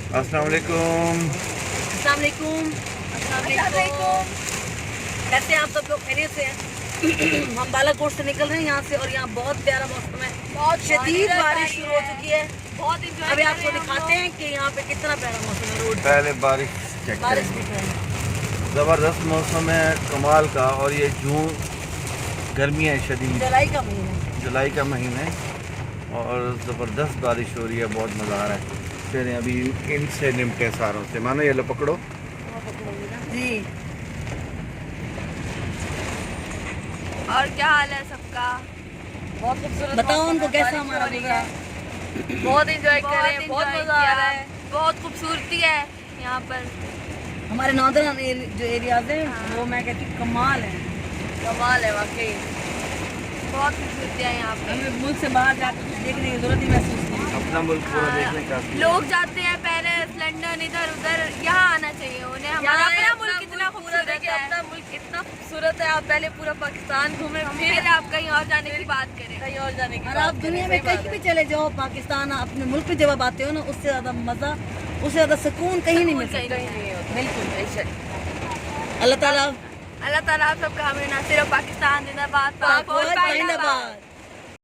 अस्सलाम वालेकुम। अस्सलाम वालेकुम। कैसे हैं आप सब लोग? खैरियत से हैं? हम बालाकोट से निकल रहे हैं यहाँ से, और यहाँ बहुत प्यारा मौसम है, बहुत शदीद बारिश शुरू हो चुकी है। बहुत इंजॉय। अभी आपको दिखाते हैं कि यहाँ पे कितना प्यारा मौसम है। रोड पहले बारिश चेक बारिश करेंगे। दिख रहा है, ज़बरदस्त मौसम है कमाल का। और ये जून गर्मी है शदीद, जुलाई का महीना। जुलाई का महीना है और ज़बरदस्त बारिश हो रही है, बहुत मज़ा आ रहा है। फिर अभी इनसे निमटे सारों से, मानो ये लो पकड़ो। जी, और क्या हाल है सबका? बहुत खूबसूरत। बताओ उनको कैसा हमारा गुजरा। बहुत एंजॉय कर रहे हैं, बहुत मजा आ रहा है, बहुत खूबसूरती है यहाँ पर। हमारे नॉर्दर्न जो एरियाज है वो मैं कहती हूँ कमाल है, कमाल है वाकई, बहुत खूबसूरती है यहाँ पे। हमें मुल्क से बाहर जाकर कुछ देखने की जरूरत ही महसूस नहीं। अपना मुल्क पूरा देखने का। लोग जाते हैं पेरिस, लंदन, इधर उधर, यहाँ आना चाहिए उन्हें। हमारा अपना मुल्क कितना खूबसूरत है, अपना मुल्क इतना खूबसूरत है। आप पहले पूरा पाकिस्तान घूमे, फिर आप कहीं और जाने की बात करें, कहीं और जाने की। और आप दुनिया में कहीं भी चले जाओ, पाकिस्तान अपने मुल्क में जब आप आते हो ना, उससे ज़्यादा मज़ा, उससे ज़्यादा सुकून कहीं नहीं मिल सकता। बिल्कुल। अल्लाह ताला आप सबका हमें ना सिर्फ पाकिस्तान जिंदाबाद, पाक और जिंदाबाद।